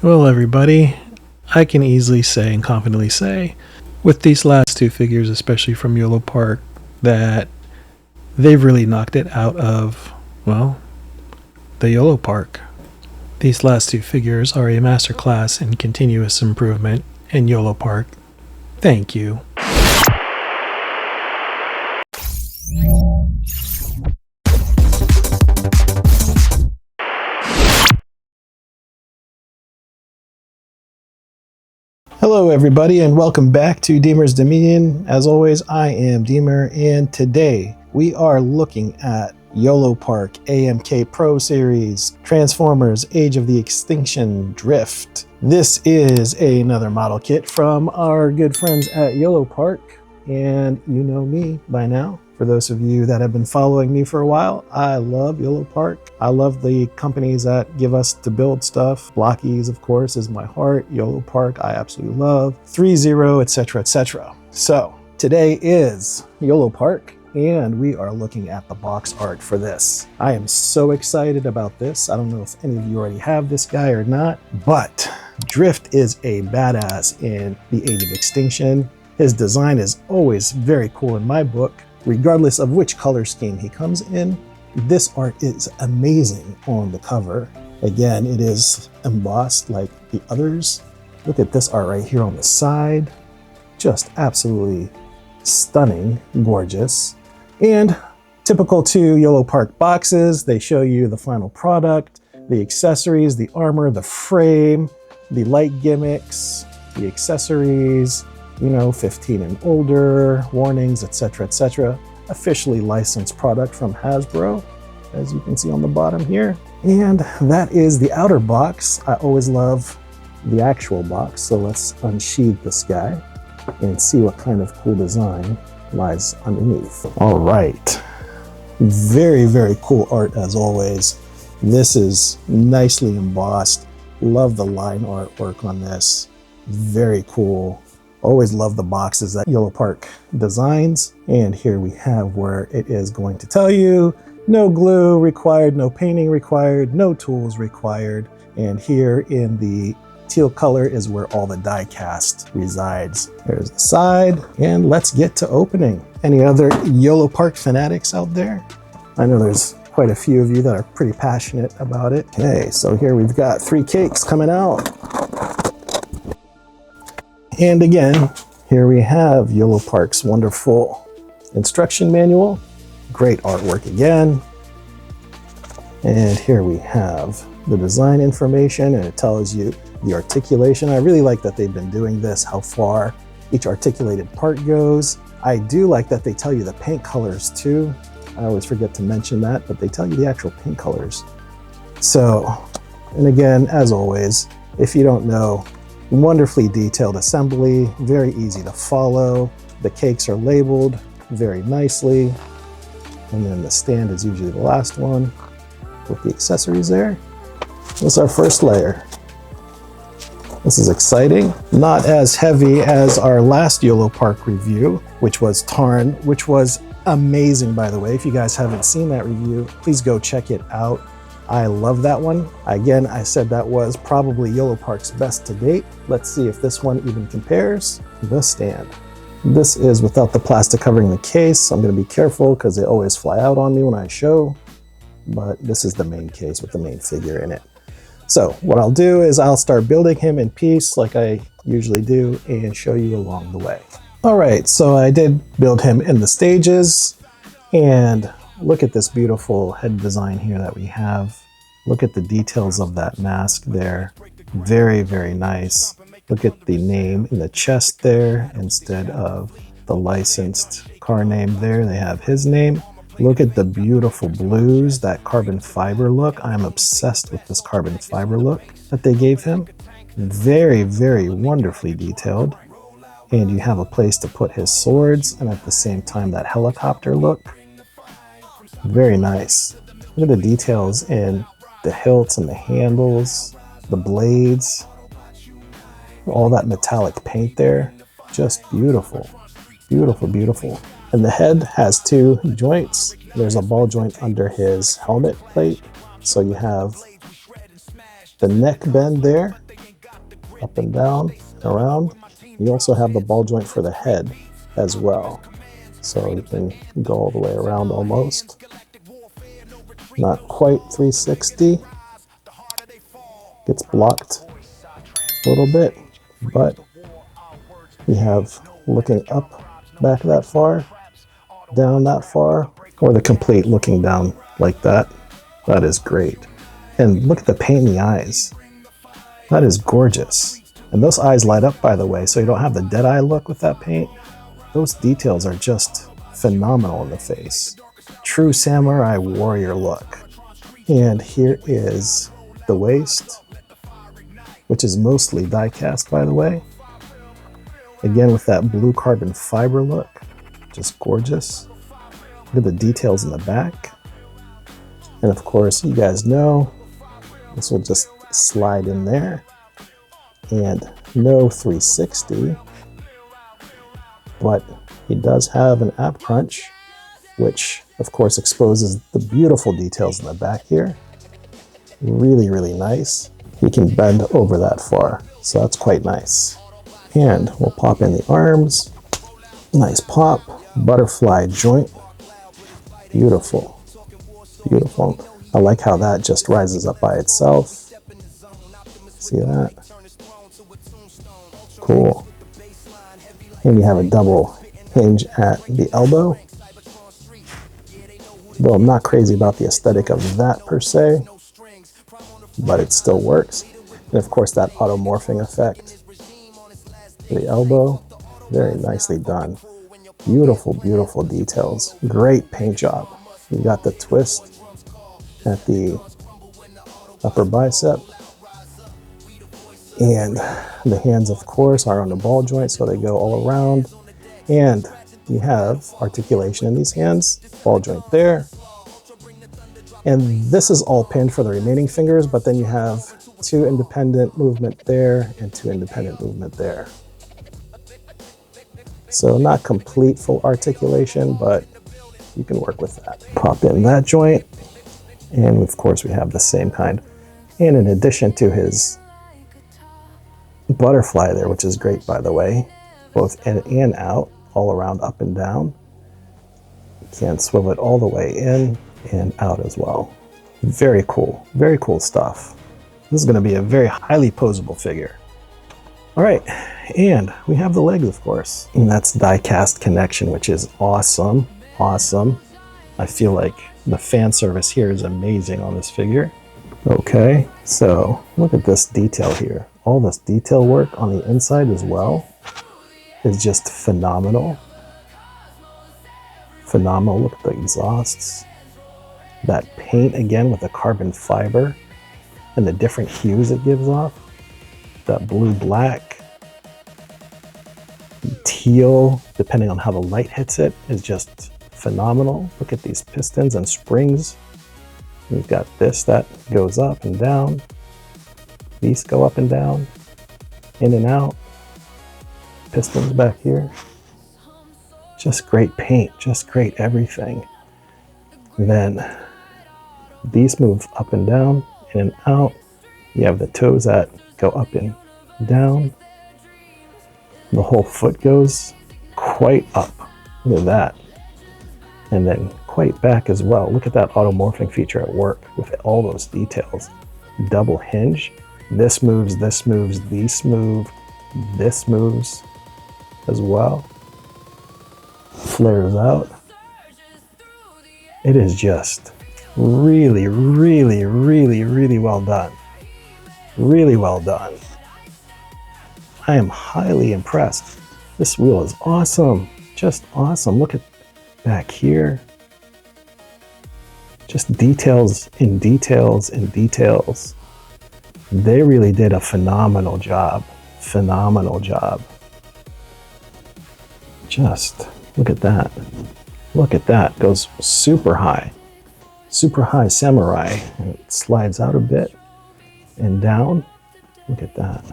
Well, everybody, I can easily say and confidently say, with these last two figures, especially from Yolopark, that they've really knocked it out of, well, the Yolopark. These last two figures are a masterclass in continuous improvement in Yolopark. Thank you. Hello everybody and welcome back to Deemer's Dominion. As always, I am Deemer and today we are looking at Yolopark AMK Pro Series Transformers Age of the Extinction Drift. This is another model kit from our good friends at Yolopark, and you know me by now. For those of you that have been following me for a while, I love Yolopark. I love the companies that give us to build stuff. Blockies, of course, is my heart. Yolopark, I absolutely love. 3-0, etc., etc. So today is Yolopark, and we are looking at the box art for this. I am so excited about this. I don't know if any of you already have this guy or not, but Drift is a badass in the Age of Extinction. His design is always very cool in my book. Regardless of which color scheme he comes in, this art is amazing on the cover. Again, it is embossed like the others. Look at this art right here on the side. Just absolutely stunning, gorgeous. And typical to Yolopark boxes, they show you the final product, the accessories, the armor, the frame, the light gimmicks, the accessories, 15 and older, warnings, etc., etc. Officially licensed product from Hasbro, as you can see on the bottom here. And that is the outer box. I always love the actual box, so let's unsheath this guy and see what kind of cool design lies underneath. All right, very, very cool art as always. This is nicely embossed. Love the line artwork on this. Very cool. Always love the boxes that Yolopark designs. And here we have where it is going to tell you no glue required, no painting required, no tools required. And here in the teal color is where all the die cast resides. There's the side, and let's get to opening. Any other Yolopark fanatics out there? I know there's quite a few of you that are pretty passionate about it. Okay, so here we've got 3 cakes coming out. And again, here we have Yolopark's wonderful instruction manual. Great artwork again. And here we have the design information, and it tells you the articulation. I really like that they've been doing this, how far each articulated part goes. I do like that they tell you the paint colors too. I always forget to mention that, but they tell you the actual paint colors. So, and again, as always, if you don't know, wonderfully detailed assembly, very easy to follow. The cakes are labeled very nicely. And then the stand is usually the last one with the accessories there. This is our first layer. This is exciting. Not as heavy as our last Yolopark review, which was Tarn, which was amazing, by the way. If you guys haven't seen that review, please go check it out. I love that one. Again, I said that was probably Yolopark's best to date. Let's see if this one even compares. The stand. This is without the plastic covering the case. I'm gonna be careful because they always fly out on me when I show, but this is the main case with the main figure in it. So what I'll do is I'll start building him in piece like I usually do and show you along the way. All right, so I did build him in the stages, and look at this beautiful head design here that we have. Look at the details of that mask there. Very, very nice. Look at the name in the chest there. Instead of the licensed car name there, they have his name. Look at the beautiful blues, that carbon fiber look. I'm obsessed with this carbon fiber look that they gave him. Very, very wonderfully detailed. And you have a place to put his swords, and at the same time that helicopter look. Very nice. Look at the details in the hilts and the handles, the blades, all that metallic paint there. Just beautiful. Beautiful, beautiful. And the head has 2 joints. There's a ball joint under his helmet plate. So you have the neck bend there, up and down, around. You also have the ball joint for the head as well. So you can go all the way around almost. Not quite 360. Gets blocked a little bit, but you have looking up back that far, down that far, or the complete looking down like that. That is great. And look at the paint in the eyes. That is gorgeous. And those eyes light up, by the way, so you don't have the dead eye look with that paint. Those details are just phenomenal in the face. True samurai warrior look. And here is the waist, which is mostly die cast, by the way. Again, with that blue carbon fiber look, just gorgeous. Look at the details in the back. And of course, you guys know, this will just slide in there. And no 360, but he does have an ab crunch, which of course exposes the beautiful details in the back here. Really, really nice. He can bend over that far, so that's quite nice. And we'll pop in the arms. Nice pop, butterfly joint. Beautiful, beautiful. I like how that just rises up by itself. See that? Cool. And you have a double hinge at the elbow. Though I'm not crazy about the aesthetic of that per se, but it still works. And of course that auto morphing effect. The elbow, very nicely done. Beautiful, beautiful details. Great paint job. You got the twist at the upper bicep. And the hands, of course, are on the ball joint, so they go all around. And you have articulation in these hands, ball joint there. And this is all pinned for the remaining fingers, but then you have 2 independent movement there and 2 independent movement there. So not complete full articulation, but you can work with that. Pop in that joint, and of course we have the same kind. And in addition to his butterfly there, which is great, by the way, both in and out, all around, up and down. You can swivel it all the way in and out as well. Very cool stuff. This is going to be a very highly posable figure. All right, and we have the legs, of course, and that's die cast connection, which is awesome. I feel like the fan service here is amazing on this figure. Okay, so look at this detail here. All this detail work on the inside as well is just phenomenal. Phenomenal. Look at the exhausts. That paint again with the carbon fiber and the different hues it gives off. That blue, black, teal, depending on how the light hits it, is just phenomenal. Look at these pistons and springs. You've got this that goes up and down. These go up and down, in and out. Pistons back here. Just great paint, just great everything. And then these move up and down, in and out. You have the toes that go up and down. The whole foot goes quite up. Look at that. And then quite back as well. Look at that automorphing feature at work with all those details. Double hinge. This moves, these move, this moves as well. Flares out. It is just really well done. Really well done. I am highly impressed. This wheel is awesome. Just awesome. Look at back here. Just details in details in details. They really did a phenomenal job. Phenomenal job. Just look at that. Look at that. Goes super high. Super high samurai. And it slides out a bit and down. Look at that.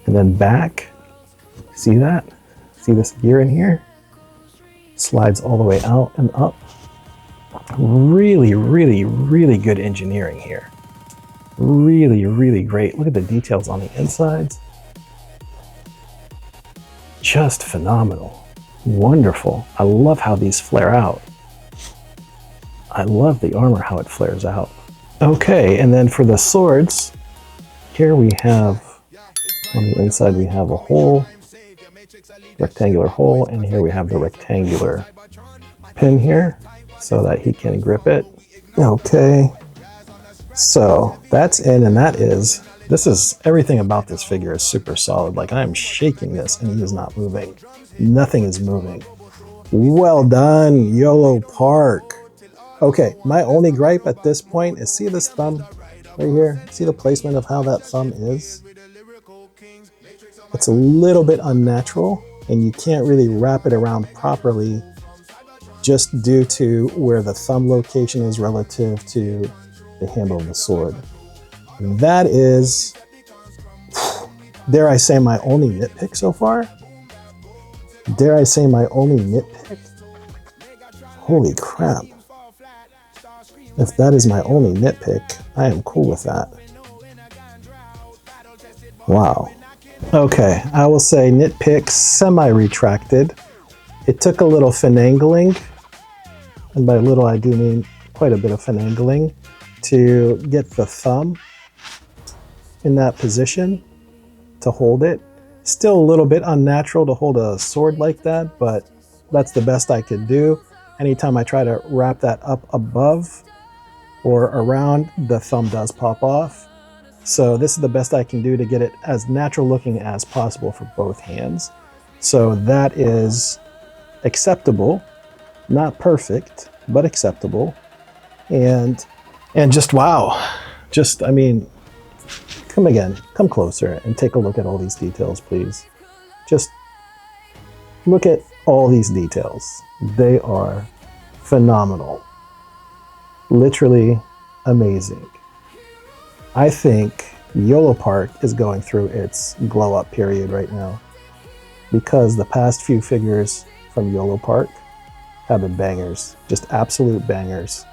And then back. See that? See this gear in here? Slides all the way out and up. Really good engineering here. Really, really great. Look at the details on the insides. Just phenomenal. Wonderful. I love how these flare out. I love the armor, how it flares out. Okay, and then for the swords, here we have, on the inside we have a hole, rectangular hole, and here we have the rectangular pin here so that he can grip it. Okay, so that's in, and that is, this is, everything about this figure is super solid. Like, I am shaking this and he is not moving. Nothing is moving. Well done, Yolopark. Okay, my only gripe at this point is, see this thumb right here? See the placement of how that thumb is? It's a little bit unnatural, and you can't really wrap it around properly just due to where the thumb location is relative to the handle of the sword. That is, dare I say, my only nitpick so far? Dare I say my only nitpick? Holy crap. If that is my only nitpick, I am cool with that. Wow. Okay, I will say nitpick semi-retracted. It took a little finagling, and by little I do mean quite a bit of finagling, to get the thumb in that position to hold it. Still a little bit unnatural to hold a sword like that, but that's the best I could do. Anytime I try to wrap that up above or around, the thumb does pop off. So this is the best I can do to get it as natural looking as possible for both hands. So that is acceptable, not perfect, but acceptable. And just wow, just, I mean, come closer and take a look at all these details, please. Just look at all these details. They are phenomenal. Literally amazing. I think Yolopark is going through its glow up period right now, because the past few figures from Yolopark have been bangers, just absolute bangers.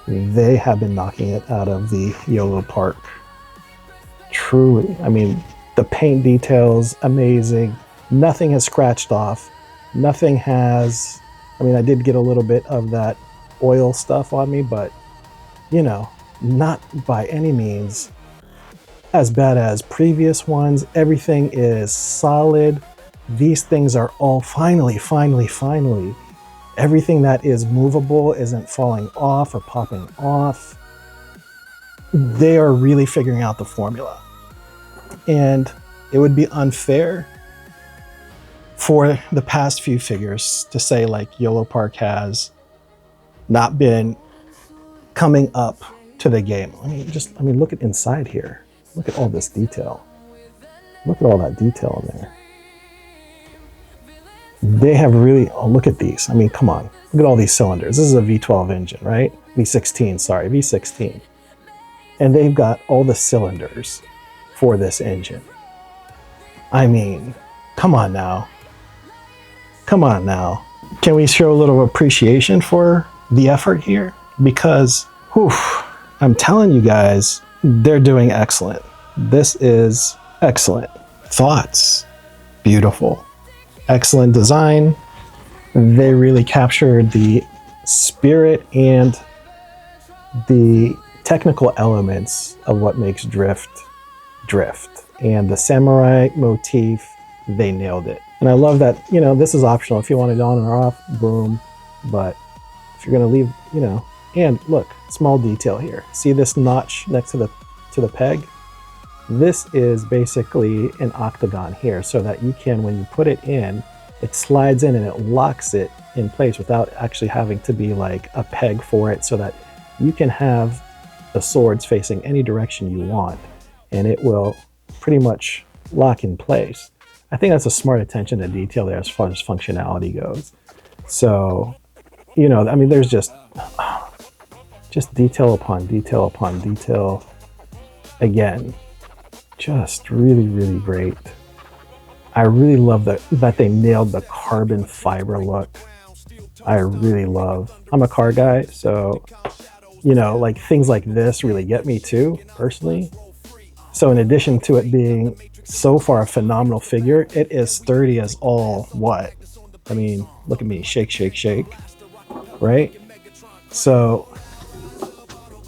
They have been knocking it out of the Yolopark. Truly, I mean, the paint details, amazing. Nothing has scratched off. Nothing has, I mean, I did get a little bit of that oil stuff on me, but you know, not by any means as bad as previous ones. Everything is solid. These things are all finally, everything that is movable isn't falling off or popping off. They are really figuring out the formula. And it would be unfair for the past few figures to say like Yolopark has not been coming up to the game. I mean, look at inside here. Look at all this detail. Look at all that detail in there. They have really, oh, look at these. I mean, come on. Look at all these cylinders. This is a V12 engine, right? V16, sorry, V16. And they've got all the cylinders for this engine. I mean, come on now. Come on now. Can we show a little appreciation for the effort here? Because, whew, I'm telling you guys, they're doing excellent. This is excellent. Thoughts, beautiful. Excellent design. They really captured the spirit and the technical elements of what makes drift. And the samurai motif, they nailed it. And I love that, you know, this is optional. If you want it on or off, boom. But if you're gonna leave, you know, and look, small detail here. See this notch next to the peg? This is basically an octagon here, so that you can, when you put it in, it slides in and it locks it in place without actually having to be like a peg for it, so that you can have the swords facing any direction you want and it will pretty much lock in place. I think that's a smart attention to detail there as far as functionality goes. So, you know, I mean, there's just detail upon detail upon detail. Again, just really, really great. I really love that they nailed the carbon fiber look. I really love, I'm a car guy, so you know, like things like this really get me too, personally. So in addition to it being so far a phenomenal figure, it is sturdy as all what? I mean, look at me, shake, shake, shake, right? So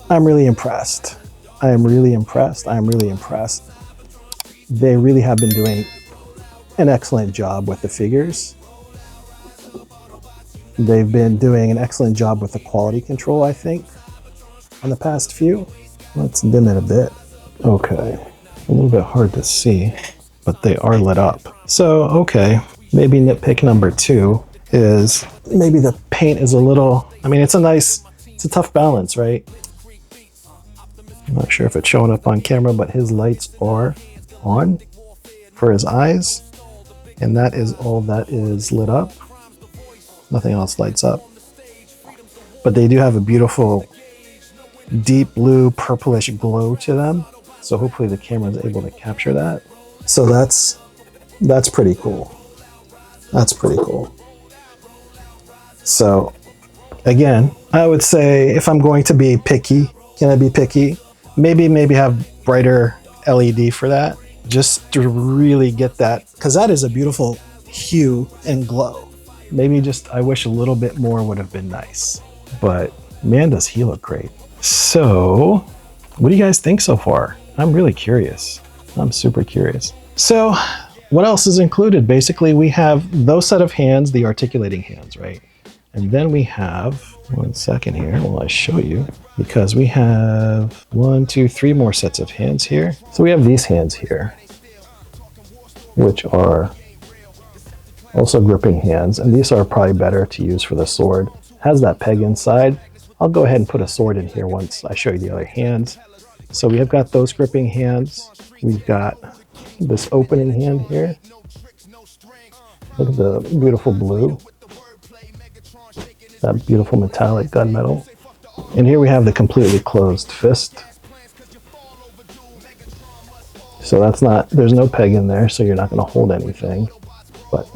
I'm really impressed. I am really impressed. I am really impressed. They really have been doing an excellent job with the figures. They've been doing an excellent job with the quality control, I think, on the past few. Let's dim it a bit. Okay, a little bit hard to see, but they are lit up. So, okay, maybe nitpick number 2 is maybe the paint is a little, I mean, it's a tough balance, right? I'm not sure if it's showing up on camera, but his lights are on for his eyes, and that is all that is lit up. Nothing else lights up. But they do have a beautiful deep blue purplish glow to them. So hopefully the camera is able to capture that. So that's pretty cool. That's pretty cool. So again, I would say if I'm going to be picky, can I be picky? Maybe have brighter LED for that, just to really get that, because that is a beautiful hue and glow. Maybe just, I wish a little bit more would have been nice, but man, does he look great. So what do you guys think so far? I'm really curious. I'm super curious. So what else is included? Basically, we have those set of hands, the articulating hands, right? And then we have, one second here while I show you, because we have 1, 2, 3 more sets of hands here. So we have these hands here, which are also gripping hands, and these are probably better to use for the sword. Has that peg inside. I'll go ahead and put a sword in here once I show you the other hands. So we have got those gripping hands. We've got this opening hand here. Look at the beautiful blue. That beautiful metallic gunmetal. And here we have the completely closed fist. So that's not, there's no peg in there, so you're not going to hold anything. But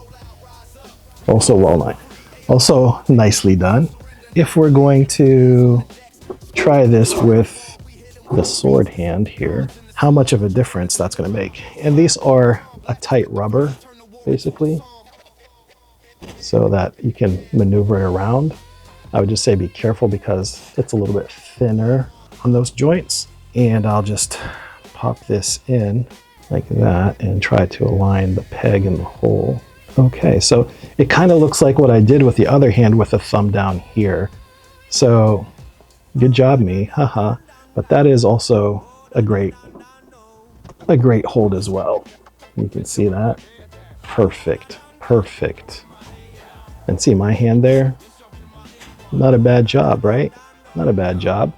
also nicely done. If we're going to try this with the sword hand here, how much of a difference that's going to make. And these are a tight rubber, basically, so that you can maneuver it around. I would just say be careful because it's a little bit thinner on those joints. And I'll just pop this in like that and try to align the peg in the hole. Okay, so it kind of looks like what I did with the other hand with the thumb down here. So good job me, haha. But that is also a great hold as well. You can see that. Perfect, perfect. And see my hand there? Not a bad job, right? Not a bad job.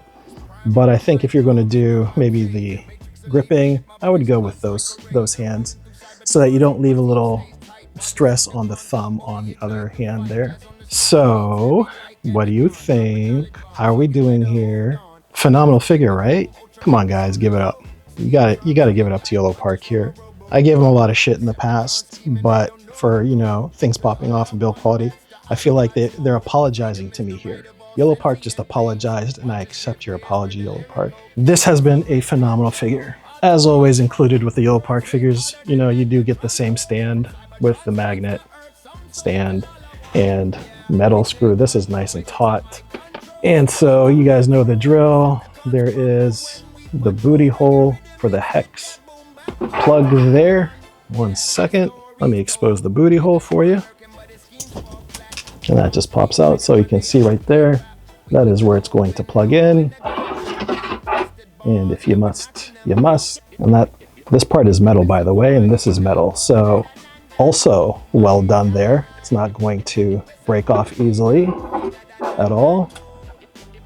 But I think if you're going to do maybe the gripping, I would go with those hands so that you don't leave a little stress on the thumb on the other hand there. So what do you think? How are we doing here? Phenomenal figure, right? Come on, guys, give it up. You got to give it up to Yolopark here. I gave them a lot of shit in the past, but for, you know, things popping off and build quality, I feel like they're apologizing to me here. Yolopark just apologized, and I accept your apology, Yolopark. This has been a phenomenal figure. As always, included with the Yolopark figures, you know, you do get the same stand with the magnet stand and metal screw. This is nice and taut. And so you guys know the drill. There is the booty hole for the hex plug there. 1 second. Let me expose the booty hole for you. And that just pops out. So you can see right there, that is where it's going to plug in. And if you must, you must. And this part is metal, by the way, and this is metal. So also well done there. It's not going to break off easily at all.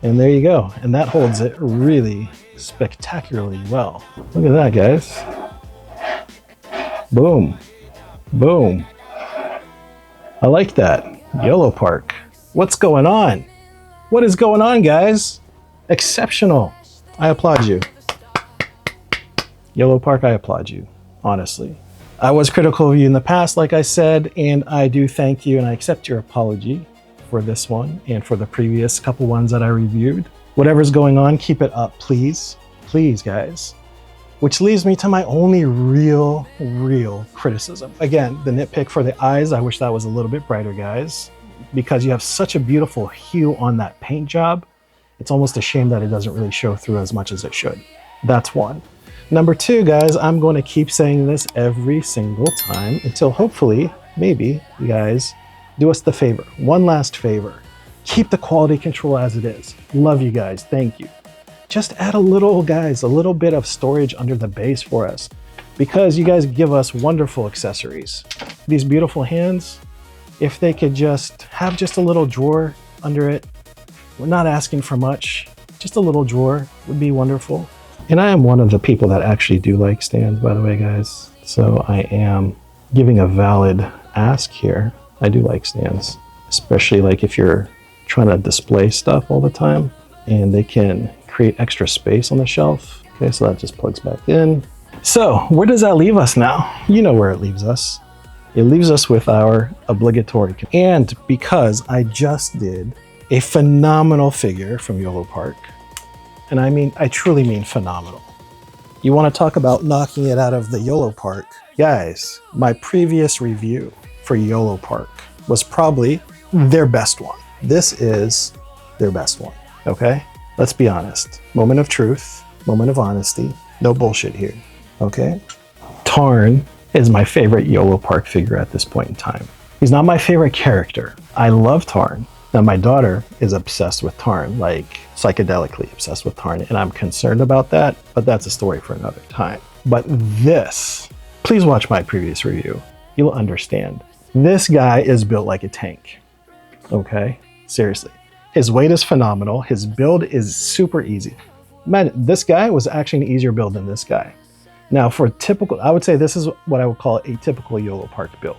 And there you go. And that holds it really spectacularly well. Look at that, guys. Boom. Boom. I like that. Yolopark. What's going on? What is going on, guys? Exceptional. I applaud you. Yolopark, I applaud you, honestly. I was critical of you in the past, like I said, and I do thank you and I accept your apology for this one and for the previous couple ones that I reviewed. Whatever's going on, keep it up, please. Please, guys. Which leads me to my only real criticism. Again, the nitpick for the eyes, I wish that was a little bit brighter, guys, because you have such a beautiful hue on that paint job. It's almost a shame that it doesn't really show through as much as it should. That's one. Number two, guys, I'm going to keep saying this every single time until hopefully, maybe, you guys do us the favor. One last favor. Keep the quality control as it is. Love you guys. Thank you. Just add a little, guys, a little bit of storage under the base for us, because you guys give us wonderful accessories. These beautiful hands, if they could just have just a little drawer under it, we're not asking for much, just a little drawer would be wonderful. And I am one of the people that actually do like stands, by the way, guys. So I am giving a valid ask here. I do like stands, especially like if you're trying to display stuff all the time and they can create extra space on the shelf. Okay, so that just plugs back in. So where does that leave us now? You know where it leaves us. It leaves us with our obligatory. And because I just did a phenomenal figure from Yolopark, and I mean, I truly mean phenomenal. You want to talk about knocking it out of the Yolopark? Guys, my previous review for Yolopark was probably their best one. This is their best one, okay? Let's be honest. Moment of truth, moment of honesty. No bullshit here, okay? Tarn is my favorite Yolopark figure at this point in time. He's not my favorite character. I love Tarn. Now my daughter is obsessed with Tarn, like psychedelically obsessed with Tarn, and I'm concerned about that, but that's a story for another time. But this, please watch my previous review. You'll understand. This guy is built like a tank, okay? Seriously. His weight is phenomenal. His build is super easy. Man, this guy was actually an easier build than this guy. Now for typical, I would say this is what I would call a typical Yolopark build,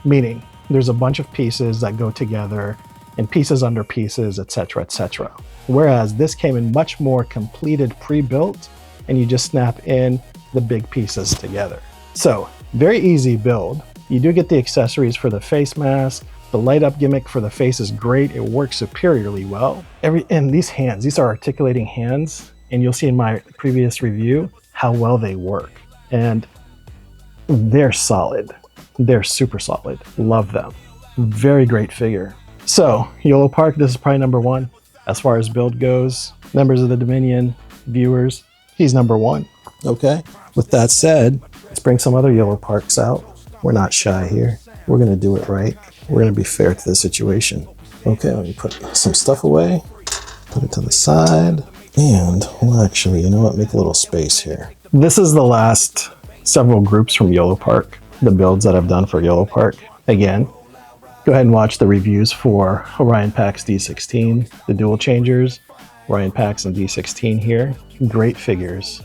meaning there's a bunch of pieces that go together and pieces under pieces, etc., etc. Whereas this came in much more completed pre-built and you just snap in the big pieces together. So very easy build. You do get the accessories for the face mask. The light up gimmick for the face is great. It works superiorly well. And these hands, these are articulating hands, and you'll see in my previous review how well they work. And they're solid. They're super solid. Love them. Very great figure. So Yolopark, this is probably number one as far as build goes. Members of the Dominion, viewers, he's number one. Okay. With that said, let's bring some other Yoloparks out. We're not shy here. We're gonna do it right. We're gonna be fair to the situation. Okay, let me put some stuff away, put it to the side, and we'll actually, you know what, make a little space here. This is the last several groups from Yolopark, the builds that I've done for Yolopark. Again, go ahead and watch the reviews for Orion Pax D16, the dual changers, Orion Pax and D16 here. Great figures.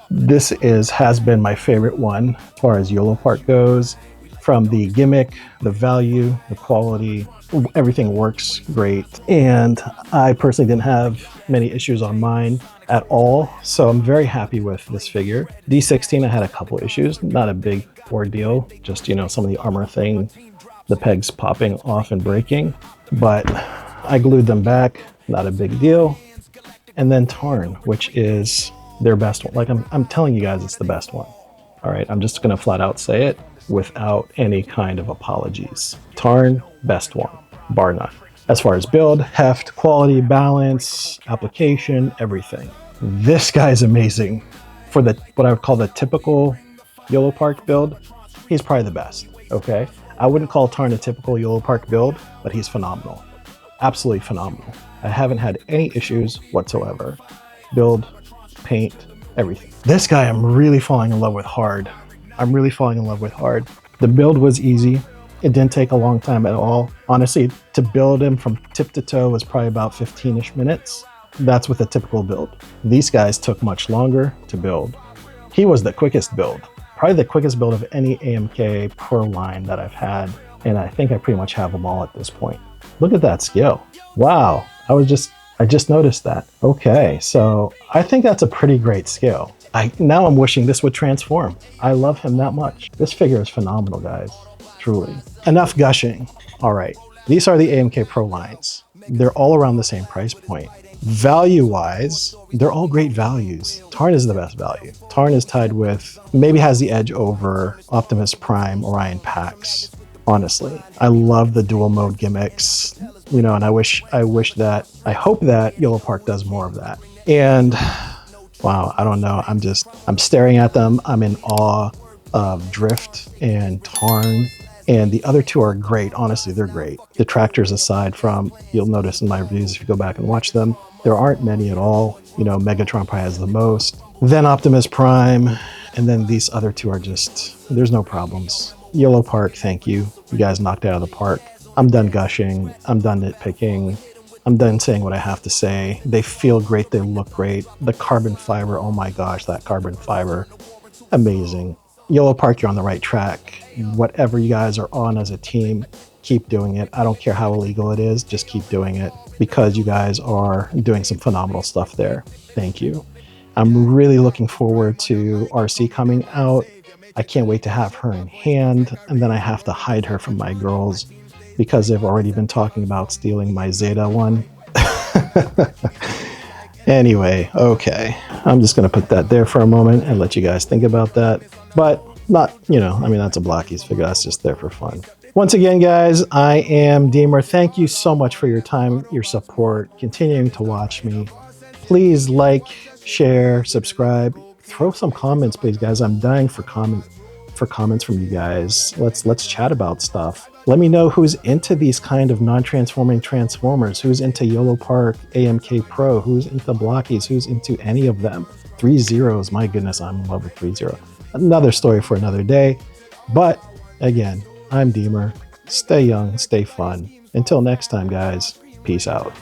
This has been my favorite one as far as Yolopark goes. From the gimmick, the value, the quality, everything works great. And I personally didn't have many issues on mine at all. So I'm very happy with this figure. D16, I had a couple issues, not a big ordeal, just, you know, some of the armor thing, the pegs popping off and breaking, but I glued them back, not a big deal. And then Tarn, which is their best one. Like I'm telling you guys, it's the best one. All right, I'm just gonna flat out say it without any kind of apologies. Tarn, best one, bar none. As far as build, heft, quality, balance, application, everything. This guy's amazing. For what I would call the typical Yolopark build, he's probably the best, okay? I wouldn't call Tarn a typical Yolopark build, but he's phenomenal. Absolutely phenomenal. I haven't had any issues whatsoever. Build, paint, everything. This guy I'm really falling in love with hard. I'm really falling in love with hard. The build was easy. It didn't take a long time at all. Honestly, to build him from tip to toe was probably about 15-ish minutes. That's with a typical build. These guys took much longer to build. He was the quickest build. Probably the quickest build of any AMK Pro line that I've had. And I think I pretty much have them all at this point. Look at that skill. Wow, I just noticed that. Okay, so I think that's a pretty great skill. Now I'm wishing this would transform. I love him that much. This figure is phenomenal, guys, truly. Enough gushing. All right, these are the AMK Pro lines. They're all around the same price point. Value-wise, they're all great values. Tarn is the best value. Tarn is tied with, maybe has the edge over Optimus Prime, Orion Pax. Honestly, I love the dual mode gimmicks, you know, and I hope that Yolopark does more of that. And wow, I don't know. I'm staring at them. I'm in awe of Drift and Tarn. And the other two are great. Honestly, they're great. Detractors aside from, you'll notice in my reviews if you go back and watch them, there aren't many at all. You know, Megatron probably has the most. Then Optimus Prime. And then these other two are just, there's no problems. Yolopark, thank you. You guys knocked it out of the park. I'm done gushing. I'm done nitpicking. I'm done saying what I have to say. They feel great. They look great. The carbon fiber, oh my gosh, that carbon fiber, amazing. Yolopark, you're on the right track. Whatever you guys are on as a team, keep doing it. I don't care how illegal it is, just keep doing it because you guys are doing some phenomenal stuff there. Thank you. I'm really looking forward to RC coming out. I can't wait to have her in hand, and then I have to hide her from my girls because they've already been talking about stealing my Zeta one. Anyway, okay. I'm just going to put that there for a moment and let you guys think about that. But not, you know, I mean, that's a Blockies figure. That's just there for fun. Once again, guys, I am Deemer. Thank you so much for your time, your support, continuing to watch me. Please like, share, subscribe. Throw some comments, please, guys. I'm dying for comments from you guys. Let's chat about stuff. Let me know who's into these kind of non-transforming Transformers, who's into Yolopark AMK Pro, who's into Blockies, who's into any of them. 3 zeros, my goodness, I'm in love with 3-0. Another story for another day. But again, I'm Deemer. Stay young, stay fun. Until next time, guys, peace out.